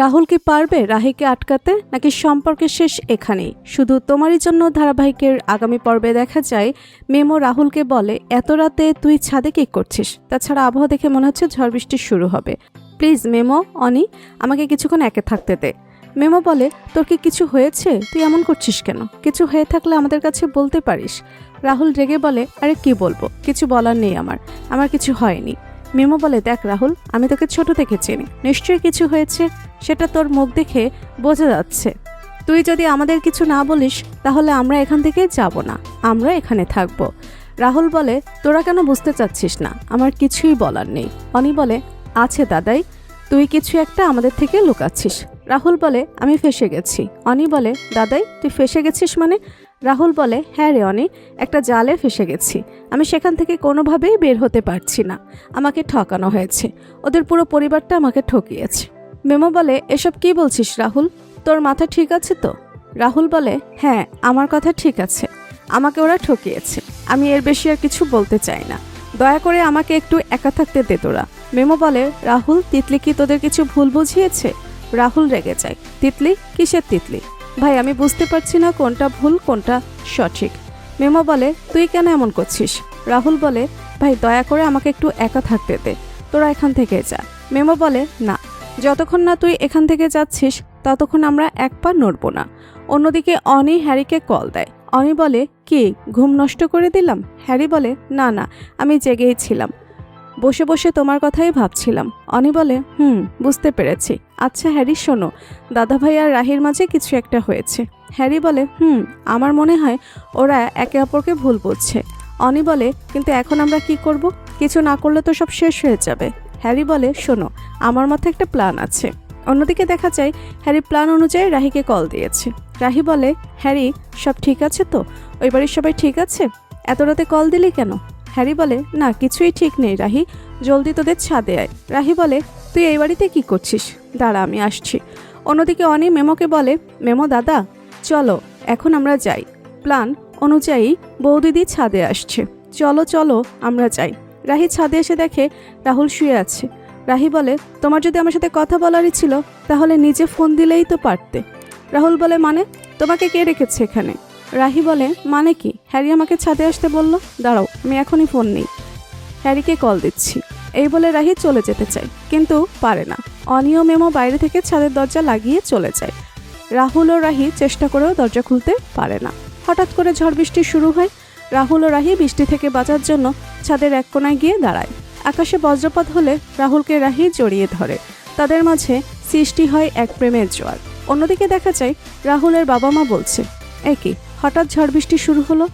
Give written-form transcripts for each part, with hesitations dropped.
রাহুল কি পারবে রাহিকে আটকাতে, নাকি সম্পর্কের শেষ এখানেই? শুধু তোমারই জন্য ধারাবাহিকের আগামী পর্বে দেখা যায় মেমো রাহুলকে বলে, এত রাতে তুই ছাদে কি করছিস? তাছাড়া আবহাওয়া দেখে মনে হচ্ছে ঝড় বৃষ্টি শুরু হবে। প্লিজ মেমো, অনি, আমাকে কিছুক্ষণ একে থাকতে দে। মেমো বলে, তোর কি কিছু হয়েছে? তুই এমন করছিস কেন? কিছু হয়ে থাকলে আমাদের কাছে বলতে পারিস। রাহুল রেগে বলে, আরে কি বলবো, কিছু বলার নেই, আমার কিছু হয়নি। মেমো বলে, দেখ রাহুল, আমি তোকে ছোট থেকে চিনি, নিশ্চয়ই কিছু হয়েছে, সেটা তোর মুখ দেখে বোঝা যাচ্ছে। তুই যদি আমাদের কিছু না বলিস তাহলে আমরা এখান থেকে যাব না, আমরা এখানে থাকব। রাহুল বলে, তোরা কেন বুঝতে চাচ্ছিস না? আমার কিছুই বলার নেই। অনি বলে, আছে দাদাই, তুই কিছু একটা আমাদের থেকে লুকাচ্ছিস। রাহুল বলে, আমি ফেঁসে গেছি। অনি বলে, দাদাই তুই ফেঁসে গেছিস মানে? রাহুল বলে, হ্যাঁ রে অনি, একটা জালে ফেঁসে গেছি। আমি সেখান থেকে কোনোভাবেই বের হতে পারছি না। আমাকে ঠকানো হয়েছে, ওদের পুরো পরিবারটা আমাকে ঠকিয়েছে। মেমো বলে, এসব কি বলছিস রাহুল? তোর মাথা ঠিক আছে তো? রাহুল বলে, হ্যাঁ আমার কথা ঠিক আছে, আমাকে ওরা ঠকিয়েছে। আমি এর বেশি আর কিছু বলতে চাই না, দয়া করে আমাকে একটু একা থাকতে দে তোরা। মেমো বলে, রাহুল, তিতলি কি তোদের কিছু ভুল বুঝিয়েছে? রাহুল রেগে যায়, তিতলি? কিসের তিতলি? ভাই আমি বুঝতে পারছি না কোনটা ভুল কোনটা সঠিক। মেমো বলে, তুই কেন এমন করছিস? রাহুল বলে, ভাই দয়া করে আমাকে একটু একা থাকতে দে, তোরা এখান থেকে যা। মেমো বলে, না, যতক্ষণ না তুই এখান থেকে যাচ্ছিস ততক্ষণ আমরা এক পা নড়ব না। অন্যদিকে অনি হ্যারিকে কল দেয়। অনি বলে, কি ঘুম নষ্ট করে দিলাম? হ্যারি বলে, না না, আমি জেগেই ছিলাম, বসে বসে তোমার কথাই ভাবছিলাম। অনি বলে, বুঝতে পেরেছি। আচ্ছা হ্যারি শোনো, দাদাভাই আর রাহির মাঝে কিছু একটা হয়েছে। হ্যারি বলে, আমার মনে হয় ওরা একে অপরকে ভুল বুঝছে। অনি বলে, কিন্তু এখন আমরা কি করব? কিছু না করলে তো সব শেষ হয়ে যাবে। হ্যারি বলে, শোনো, আমার মাথায় একটা প্ল্যান আছে। অন্যদিকে দেখা যায় হ্যারি প্ল্যান অনুযায়ী রাহিকে কল দিয়েছে। রাহি বলে, হ্যারি সব ঠিক আছে তো? ওই বাড়ির সবাই ঠিক আছে? এত রাতে কল দিলি কেন? হ্যারি বলে, না কিছুই ঠিক নেই রাহি, জলদি তোদের ছাদে আয়। রাহি বলে, তুই এই বাড়িতে কি করছিস? দাঁড়া আমি আসছি। অন্যদিকে অনি মেমোকে বলে, মেমো দাদা চলো এখন আমরা যাই, প্ল্যান অনুযায়ী বৌদিদি ছাদে আসছে, চলো চলো আমরা যাই। রাহি ছাদে এসে দেখে রাহুল শুয়ে আছে। রাহি বলে, তোমার যদি আমার সাথে কথা বলারই ছিল তাহলে নিজে ফোন দিলেই তো পারতে। রাহুল বলে, মানে? তোমাকে কে রেখেছে এখানে? রাহি বলে, মানে কি? হ্যারি আমাকে ছাদে আসতে বলল, দাঁড়াও আমি এখনই ফোন নিই, হ্যারিকে কল দিচ্ছি। এই বলে রাহি চলে যেতে চায়, কিন্তু পারে না। অনিও মেমো বাইরে থেকে ছাদের দরজা লাগিয়ে চলে যায়। রাহুল ও রাহি চেষ্টা করেও দরজা খুলতে পারে না। হঠাৎ করে ঝড় বৃষ্টি শুরু হয়। রাহুল ও রাহি বৃষ্টি থেকে বাঁচার জন্য ছাদের এক কোণায় গিয়ে দাঁড়ায়। আকাশে বজ্রপাত হলে রাহুলকে রাহি জড়িয়ে ধরে। তাদের মাঝে সৃষ্টি হয় এক প্রেমের জোয়ার। অন্যদিকে দেখা যায় রাহুলের বাবা মা বলছে, একই হঠাৎ ঝড় বৃষ্টি শুরু হলো।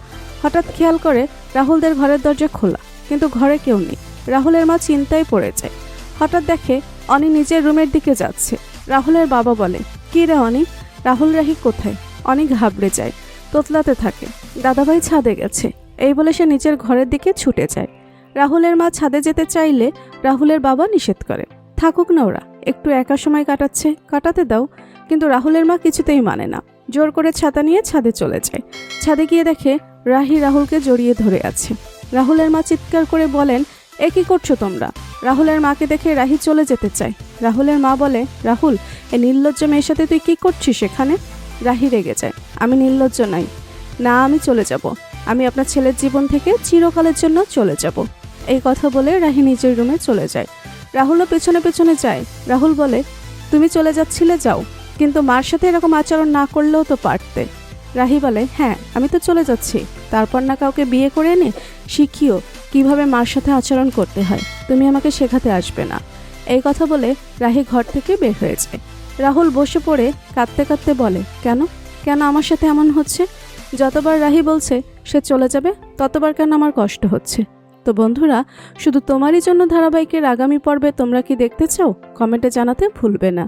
হঠাৎ খেয়াল করে রাহুলদের ঘরের দরজা খোলা, কিন্তু ঘরে কেউ নেই। রাহুলের মা চিন্তায় পড়ে যায়। হঠাৎ দেখে অনি নিজের রুমের দিকে যাচ্ছে। রাহুলের বাবা বলে, কি রে অনি, রাহুল রাহি কোথায়? অনি ঘাবড়ে যায়, তোতলাতে থাকে, দাদাভাই ছাদে গেছে। এই বলে সে নিজের ঘরের দিকে ছুটে যায়। রাহুলের মা ছাদে যেতে চাইলে রাহুলের বাবা নিষেধ করে, থাকুক না, ওরা একটু একা সময় কাটাচ্ছে, কাটাতে দাও। কিন্তু রাহুলের মা কিছুতেই মানে না, জোর করে ছাতা নিয়ে ছাদে চলে যায়। ছাদে গিয়ে দেখে রাহি রাহুলকে জড়িয়ে ধরে আছে। রাহুলের মা চিৎকার করে বলেন, এ কি করছো তোমরা? রাহুলের মাকে দেখে রাহি চলে যেতে চায়। রাহুলের মা বলে, রাহুল, এ নির্লজ্জ মেয়ের সাথে তুই কি করছিস এখানে? রাহি রেগে যায়, আমি নির্লজ্জ নাই, না আমি চলে যাব, আমি আপনার ছেলের জীবন থেকে চিরকালের জন্য চলে যাব। এই কথা বলে রাহি নিজের রুমে চলে যায়। রাহুলও পেছনে পেছনে যায়। রাহুল বলে, তুমি চলে যাচ্ছিলে যাও, কিন্তু মার সাথে এরকম আচরণ না করলেও তো পারতে। রাহি বলে, হ্যাঁ আমি তো চলে যাচ্ছি, তারপর না কাউকে বিয়ে করে এনে শিখিও কিভাবে মার সাথে আচরণ করতে হয়, তুমি আমাকে শেখাতে আসবে না। এই কথা বলে রাহি ঘর থেকে বের হয়ে যায়। রাহুল বসে পড়ে কাঁদতে কাঁদতে বলে, কেন কেন আমার সাথে এমন হচ্ছে? যতবার রাহি বলছে সে চলে যাবে ততবার কেন আমার কষ্ট হচ্ছে? তো বন্ধুরা, শুধু তোমারই জন্য ধারাবাহিকের আগামী পর্বে তোমরা কি দেখতে চাও? কমেন্টে জানাতে ভুলবে না।